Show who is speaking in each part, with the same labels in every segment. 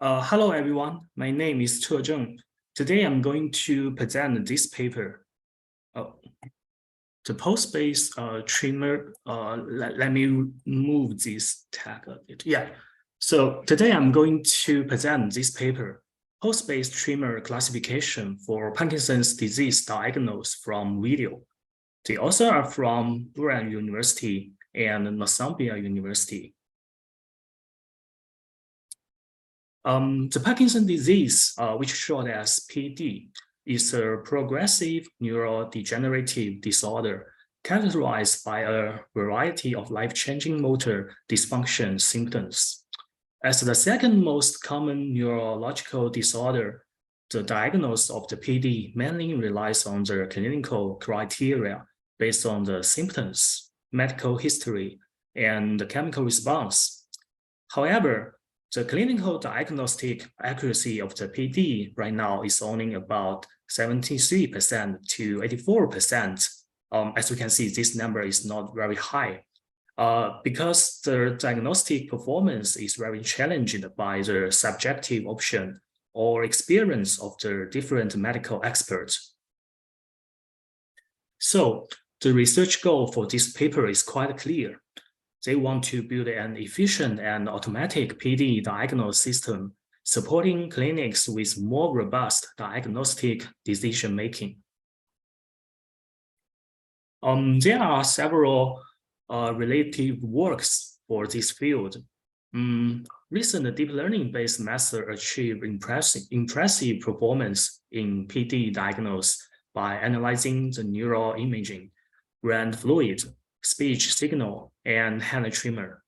Speaker 1: Hello everyone, my name is Zheng. Today I'm going to present this paper. Oh, the post-based Tremor. Let me move this tag a bit. Yeah. So today I'm going to present this paper, post-based Tremor classification for Parkinson's disease diagnosed from video. The authors are from Brown University and Northumbria University. The Parkinson disease, which short as PD, is a progressive neurodegenerative disorder characterized by a variety of life-changing motor dysfunction symptoms. As the second most common neurological disorder, the diagnosis of the PD mainly relies on the clinical criteria based on the symptoms, medical history, and the chemical response. However, the clinical diagnostic accuracy of the PD right now is only about 73% to 84%. As you can see, this number is not very high because the diagnostic performance is very challenged by the subjective option or experience of the different medical experts. So the research goal for this paper is quite clear. They want to build an efficient and automatic PD diagnosis system supporting clinics with more robust diagnostic decision-making. There are several related works for this field. Recent deep learning-based methods achieve impressive performance in PD diagnosis by analyzing the neural imaging, brain fluid, speech signal, and hand tremor.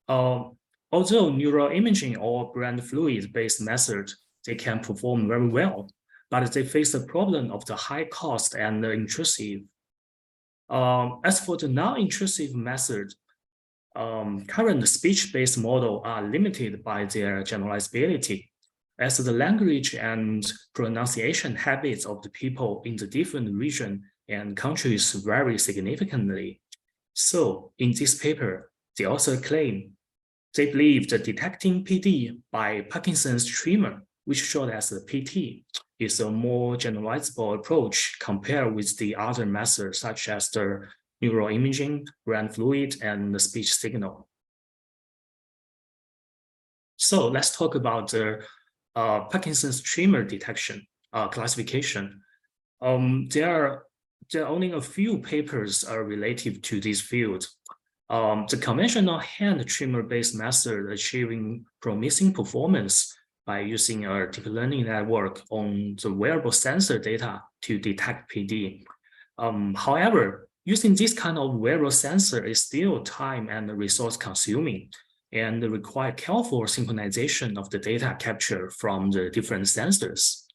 Speaker 1: Although neural imaging or brain fluid-based methods, they can perform very well, but they face the problem of the high cost and the intrusive. As for the non-intrusive method, current speech-based models are limited by their generalizability, as the language and pronunciation habits of the people in the different regions and countries vary significantly. So, in this paper, the author claim they believe that detecting PD by Parkinson's tremor, which short as the PT, is a more generalizable approach compared with the other methods such as the neural imaging, brain fluid, and the speech signal. So let's talk about the Parkinson's tremor detection classification. There are only a few papers related to this field. The conventional hand tremor-based method achieving promising performance by using a deep learning network on the wearable sensor data to detect PD. However, using this kind of wearable sensor is still time and resource consuming and require careful synchronization of the data capture from the different sensors.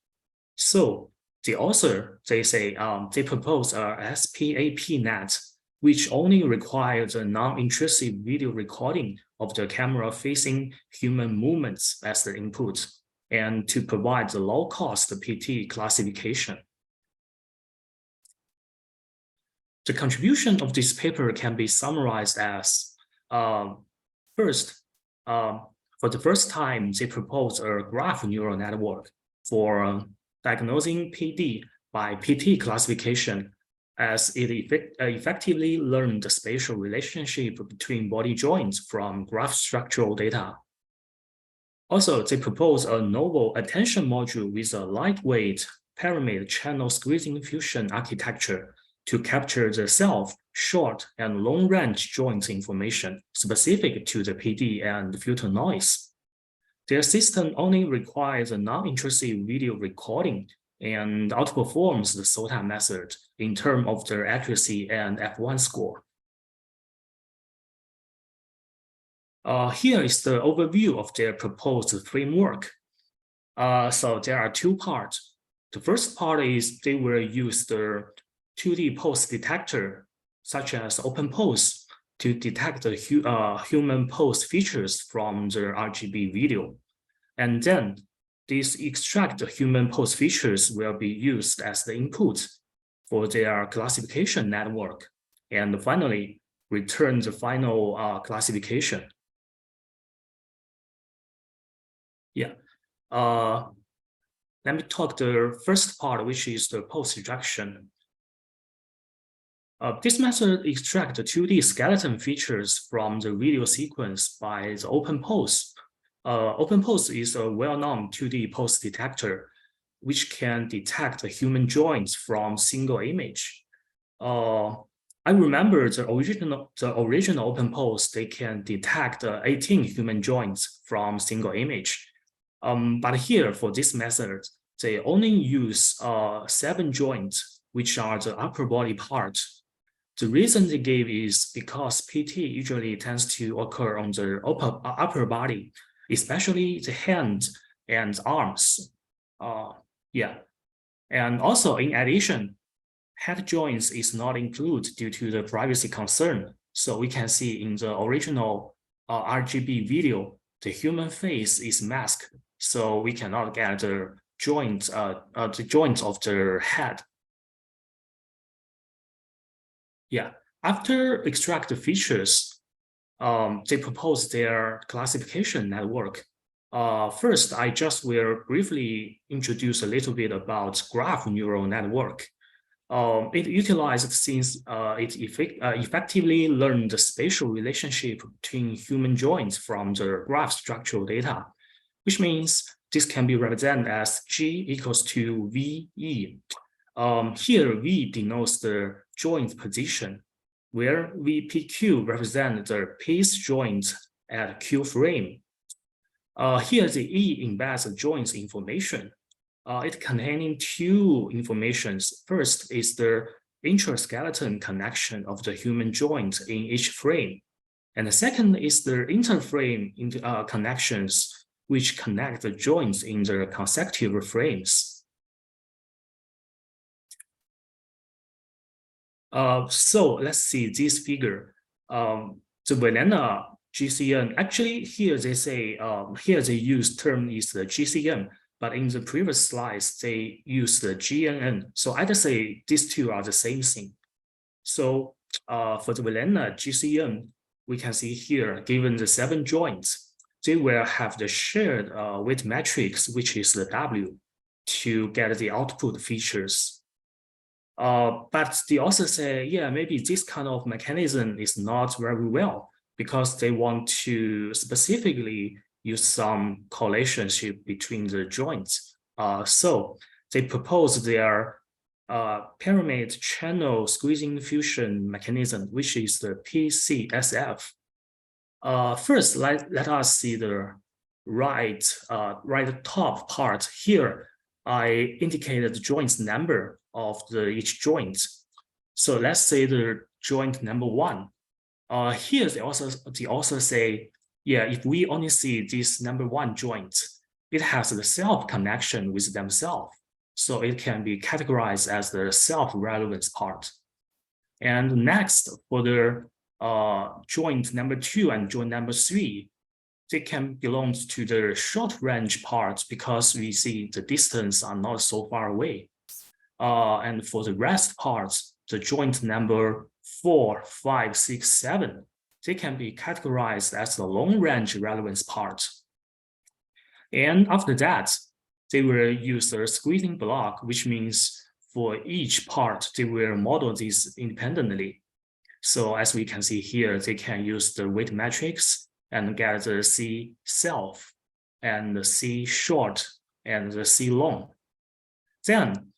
Speaker 1: So the author, they propose a SPAP net, which only requires a non-intrusive video recording of the camera-facing human movements as the input, and to provide the low-cost PT classification. The contribution of this paper can be summarized as, first, for the first time, they propose a graph neural network for diagnosing PD by PT classification, as it effectively learned the spatial relationship between body joints from graph structural data. Also, they propose a novel attention module with a lightweight pyramid channel squeezing fusion architecture to capture the self, short, and long-range joints information specific to the PD and filter noise. Their system only requires a non-intrusive video recording and outperforms the SOTA method in terms of their accuracy and F1 score. Here is the overview of their proposed framework. So there are two parts. The first part is they will use the 2D pose detector, such as open pose, to detect the human pose features from the RGB video. And then these extract human pose features will be used as the input for their classification network, and finally return the final classification. Yeah. Let me talk the first part, which is the pose reduction. This method extracts the 2D skeleton features from the video sequence by the OpenPose. OpenPose is a well-known 2D pose detector, which can detect the human joints from single image. I remember the original OpenPose, they can detect 18 human joints from single image. But here for this method, they only use 7 joints, which are the upper body part. The reason they gave is because PT usually tends to occur on the upper body, especially the hand and arms. Yeah. And also, in addition, head joints is not included due to the privacy concern. So we can see in the original RGB video, the human face is masked, so we cannot get the joints of the head. Yeah, after extract the features, they propose their classification network. First, I just will briefly introduce a little bit about graph neural network. It utilized since it effectively learned the spatial relationship between human joints from the graph structural data, which means this can be represented as G equals to VE. Here, V denotes the joint position, where VPQ represents the piece joint at Q frame. Here, the E embeds the joint's information. It containing 2 informations. First is the intraskeleton connection of the human joint in each frame. And the second is the interframe connections, which connect the joints in the consecutive frames. So let's see this figure. The banana GCN, actually here they say, here they use term is the GCN, but in the previous slides, they use the GNN. So I'd say these two are the same thing. So for the banana GCN, we can see here, given the 7 joints, they will have the shared weight matrix, which is the W, to get the output features. But they also say, yeah, maybe this kind of mechanism is not very well because they want to specifically use some correlationship between the joints. So they propose their pyramid channel squeezing fusion mechanism, which is the PCSF. First, let us see the right top part here. I indicated the joints number of each joint. So let's say the joint number 1. Here they also say, yeah, if we only see this number 1 joint, it has the self connection with themselves. So it can be categorized as the self-relevance part. And next, for the joint number 2 and joint number 3, they can belong to the short range part because we see the distance are not so far away. And for the rest parts, the joint number 4, 5, 6, 7, they can be categorized as the long range relevance part. And after that, they will use a squeezing block, which means for each part, they will model this independently. So as we can see here, they can use the weight matrix and get the C self and the C short and the C long. Then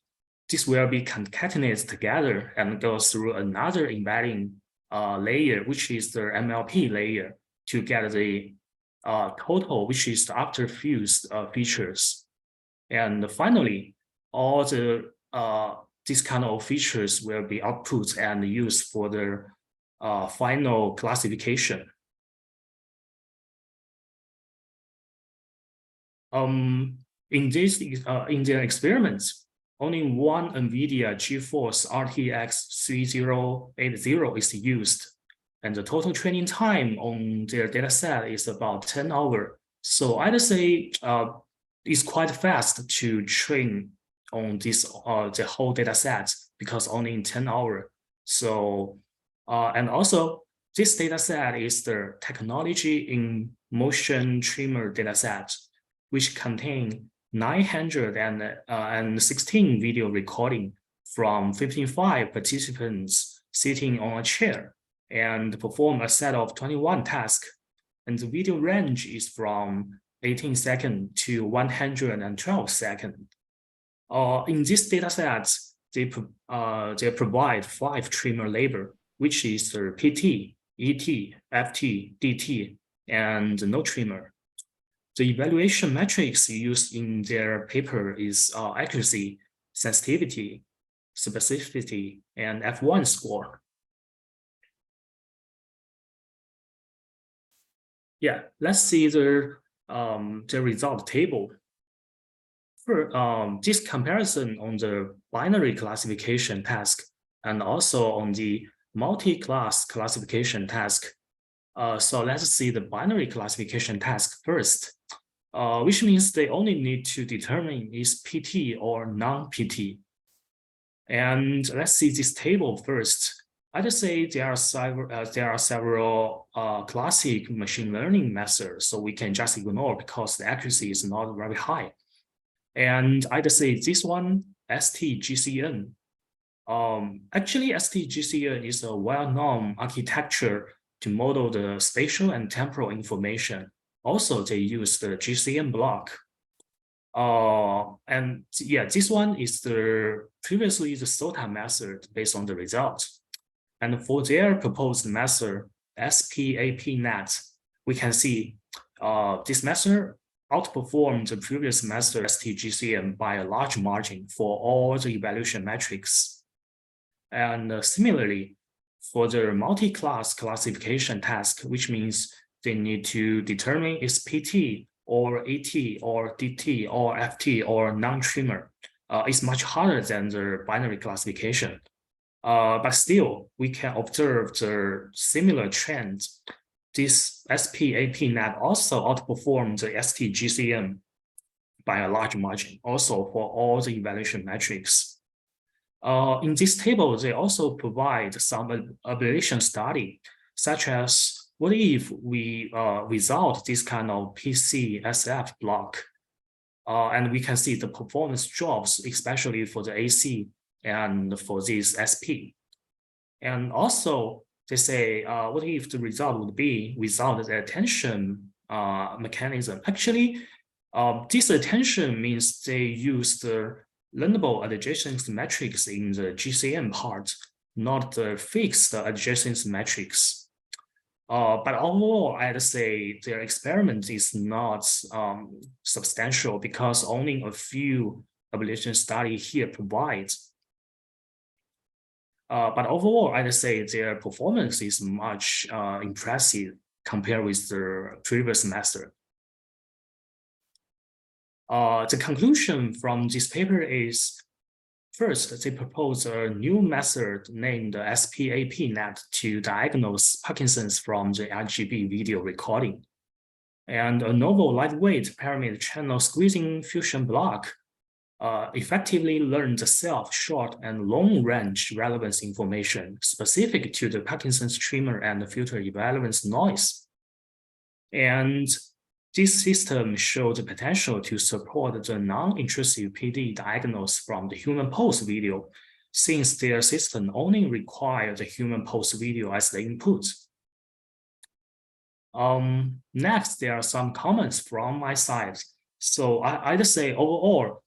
Speaker 1: this will be concatenated together and go through another embedding layer, which is the MLP layer, to get the total, which is the after fused features. And finally, all the these kind of features will be output and used for the final classification. In their experiments, only one NVIDIA GeForce RTX 3080 is used, and the total training time on their dataset is about 10 hours. So I'd say it's quite fast to train on this the whole dataset because only in 10 hours. So and also this dataset is the technology in motion tremor dataset, which contain 916 video recording from 55 participants sitting on a chair and perform a set of 21 tasks. And the video range is from 18 seconds to 112 seconds. In this data set, they provide 5 tremor label, which is the PT, ET, FT, DT, and no tremor. The evaluation metrics used in their paper is accuracy, sensitivity, specificity, and F1 score. Yeah, let's see the result table. For this comparison on the binary classification task and also on the multi-class classification task. So let's see the binary classification task first, which means they only need to determine is PT or non-PT. And let's see this table first. I'd say there are several classic machine learning methods, so we can just ignore because the accuracy is not very high. And I'd say this one, STGCN. Actually, STGCN is a well-known architecture to model the spatial and temporal information. Also, they use the GCN block. And yeah, this one is previously the SOTA method based on the result. And for their proposed method, SPAPNet, we can see this method outperformed the previous method STGCN by a large margin for all the evaluation metrics. And similarly, for the multi-class classification task, which means they need to determine is PT or AT or DT or FT or non-tremor, is much harder than the binary classification. But still, we can observe the similar trends. This SPAPNet also outperformed the STGCN by a large margin, also for all the evaluation metrics. In this table, they also provide some ablation study, such as what if we without this kind of PCSF block, and we can see the performance drops, especially for the AC and for this SP. And also, they say, what if the result would be without the attention mechanism? Actually, this attention means they use the learnable adjacency metrics in the GCN part, not the fixed adjacency metrics. But overall, I'd say their experiment is not substantial because only a few ablation study here provides. But overall, I'd say their performance is much impressive compared with the previous method. The conclusion from this paper is, first, they propose a new method named SPAPNet to diagnose Parkinson's from the RGB video recording, and a novel lightweight parameter channel squeezing fusion block effectively learn the self, short, and long-range relevance information specific to the Parkinson's tremor and filter equivalence noise. And this system showed the potential to support the non-intrusive PD diagnosis from the human pulse video, since their system only requires the human pulse video as the input. Next, there are some comments from my side. So I'd say overall,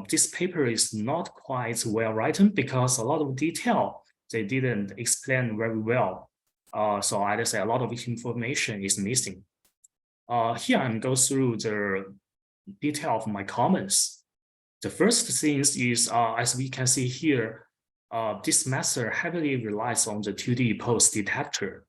Speaker 1: this paper is not quite well written because a lot of detail they didn't explain very well. So I'd say a lot of information is missing. Here I'm going through the detail of my comments. The first thing is, as we can see here, this method heavily relies on the 2D pulse detector.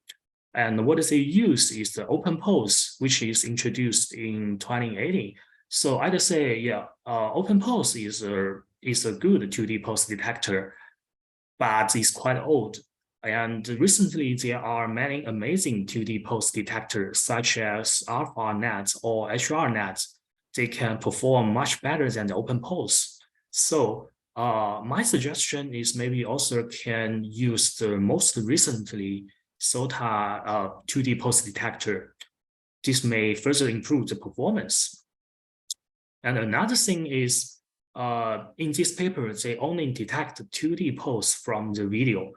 Speaker 1: And what they use is the open pulse, which is introduced in 2018. So I'd say, yeah, open pulse is a good 2D pulse detector, but it's quite old. And recently, there are many amazing 2D pulse detectors, such as AlphaNet or HRNet. They can perform much better than the open pulse. So my suggestion is maybe also can use the most recently SOTA 2D pulse detector. This may further improve the performance. And another thing is, in this paper, they only detect 2D pose from the video.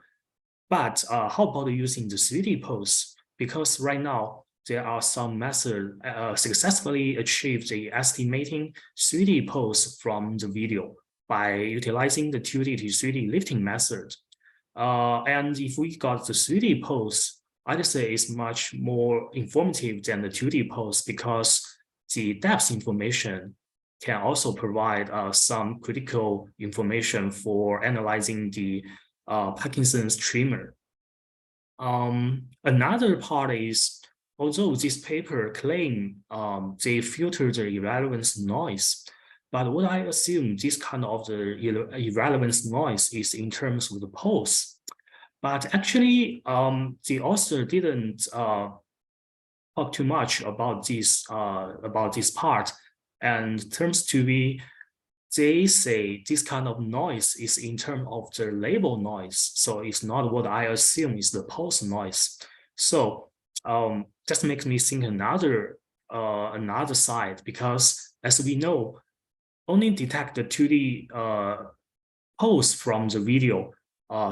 Speaker 1: But how about using the 3D pose? Because right now, there are some methods successfully achieve the estimating 3D pose from the video by utilizing the 2D to 3D lifting method. And if we got the 3D pose, I'd say it's much more informative than the 2D pose because the depth information can also provide some critical information for analyzing the Parkinson's tremor. Another part is, although this paper claim they filter the irrelevance noise, but what I assume this kind of the irrelevance noise is in terms of the pose. But actually, the author didn't talk too much about this part, and terms to be, they say this kind of noise is in terms of the label noise, so it's not what I assume is the pulse noise. So just makes me think another side, because as we know, only detect the 2D pulse from the video.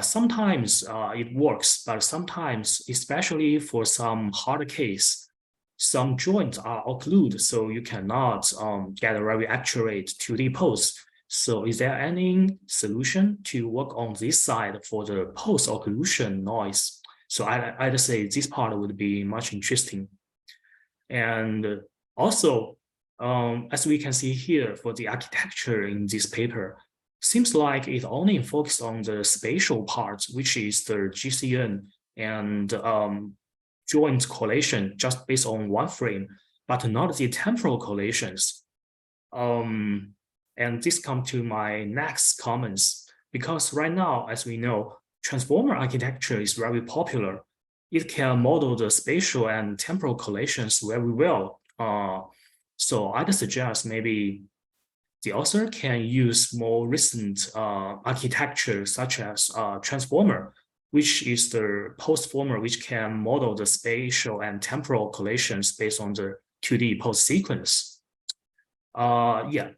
Speaker 1: Sometimes it works, but sometimes, especially for some hard case, some joints are occluded, so you cannot get a very accurate 2D pose. So is there any solution to work on this side for the post-occlusion noise? So I'd say this part would be much interesting. And also, as we can see here for the architecture in this paper, seems like it only focused on the spatial part, which is the GCN and joint correlation just based on one frame, but not the temporal correlations. And this comes to my next comments, because right now, as we know, transformer architecture is very popular. It can model the spatial and temporal correlations very well. So I'd suggest maybe the author can use more recent architecture, such as transformer, which is the post-former, which can model the spatial and temporal correlations based on the 2D post sequence. Yeah,